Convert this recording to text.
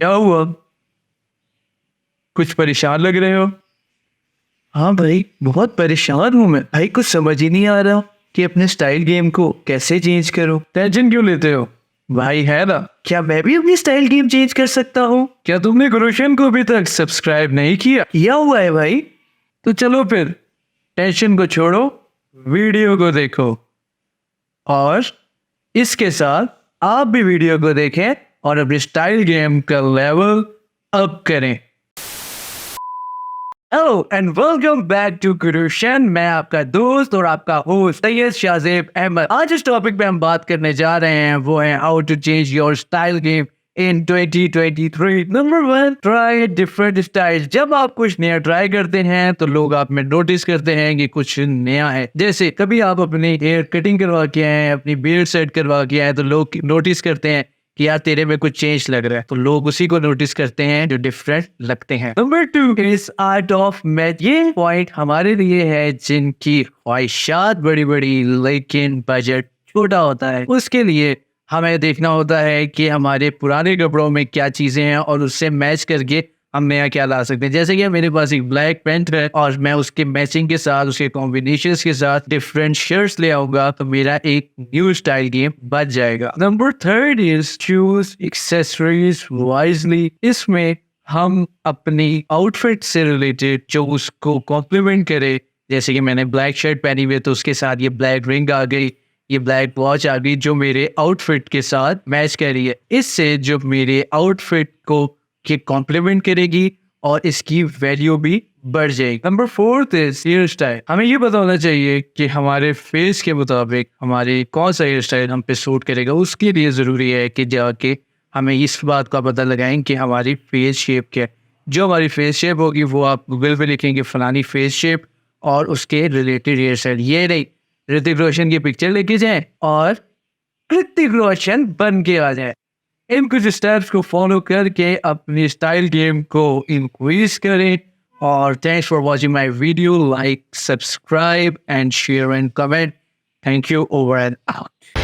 क्या हुआ? कुछ परेशान लग रहे हो? हाँ भाई, बहुत परेशान हूँ मैं भाई। कुछ समझ ही नहीं आ रहा कि अपने स्टाइल गेम को कैसे चेंज करूँ। टेंशन क्यों लेते हो भाई? है ना, क्या मैं भी अपनी स्टाइल गेम चेंज कर सकता हूँ? क्या तुमने गुरुशन को अभी तक सब्सक्राइब नहीं किया? किया हुआ है भाई। तो चलो फिर टेंशन को छोड़ो, वीडियो को देखो और इसके साथ आप भी वीडियो को देखें और अपनी स्टाइल गेम का लेवल अप करें। Hello and welcome back to Gurushan. मैं आपका दोस्त और आपका होस्ट सैयद शाहजेब अहमद। आज इस टॉपिक पे हम बात करने जा रहे हैं, वो है how to change your style game in 2023। Number 1, try different style. जब आप कुछ नया ट्राई करते हैं तो लोग आप में नोटिस करते हैं कि कुछ नया है। जैसे कभी आप अपनी हेयर कटिंग करवा के आए हैं, अपनी बियर्ड सेट करवा के आए, तो लोग नोटिस करते हैं कि यार तेरे में कुछ चेंज लग रहा है, तो लोग उसी को नोटिस करते हैं जो डिफरेंट लगते हैं। Number 2 is art of match. ये पॉइंट हमारे लिए है जिनकी ख्वाहिशात बड़ी बड़ी लेकिन बजट छोटा होता है। उसके लिए हमें देखना होता है कि हमारे पुराने कपड़ों में क्या चीजें हैं और उससे मैच करके हम नया क्या ला सकते हैं। जैसे कि मेरे पास एक ब्लैक पैंट है और मैं उसके मैचिंग के साथ, उसके कॉम्बिनेशन के साथ डिफरेंट शर्ट्स ले आऊंगा, तो मेरा एक न्यू स्टाइल गेम बच जाएगा। Number 3 is choose accessories wisely. इसमें हम अपनी आउटफिट से रिलेटेड जो उसको कॉम्प्लीमेंट करे, जैसे कि मैंने ब्लैक शर्ट पहनी हुई है तो उसके साथ ये ब्लैक रिंग आ गई, ये ब्लैक वॉच आ गई जो मेरे आउटफिट के साथ मैच कर रही है। इससे जो मेरे आउटफिट को कि कॉम्प्लीमेंट करेगी और इसकी वैल्यू भी बढ़ जाएगी। Number 4 is here style. हमें ये पता होना चाहिए कि हमारे फेस के मुताबिक हमारे कौन सा हेयर स्टाइल हम पे सूट करेगा। उसके लिए ज़रूरी है कि जाके हमें इस बात का पता लगाएं कि हमारी फेस शेप क्या है। जो हमारी फेस शेप होगी वो आप गूगल पे लिखेंगे फलानी फेस शेप और उसके रिलेटेड हेयर स्टाइल। ये नहीं ऋतिक रोशन की पिक्चर लेके जाएं और ऋतिक रोशन बन के आ जाए। इन कुछ स्टेप्स को फॉलो करके अपनी स्टाइल गेम को इंक्रीज करें। और thanks for watching my video. Like, subscribe and share and comment. Thank you, over and out.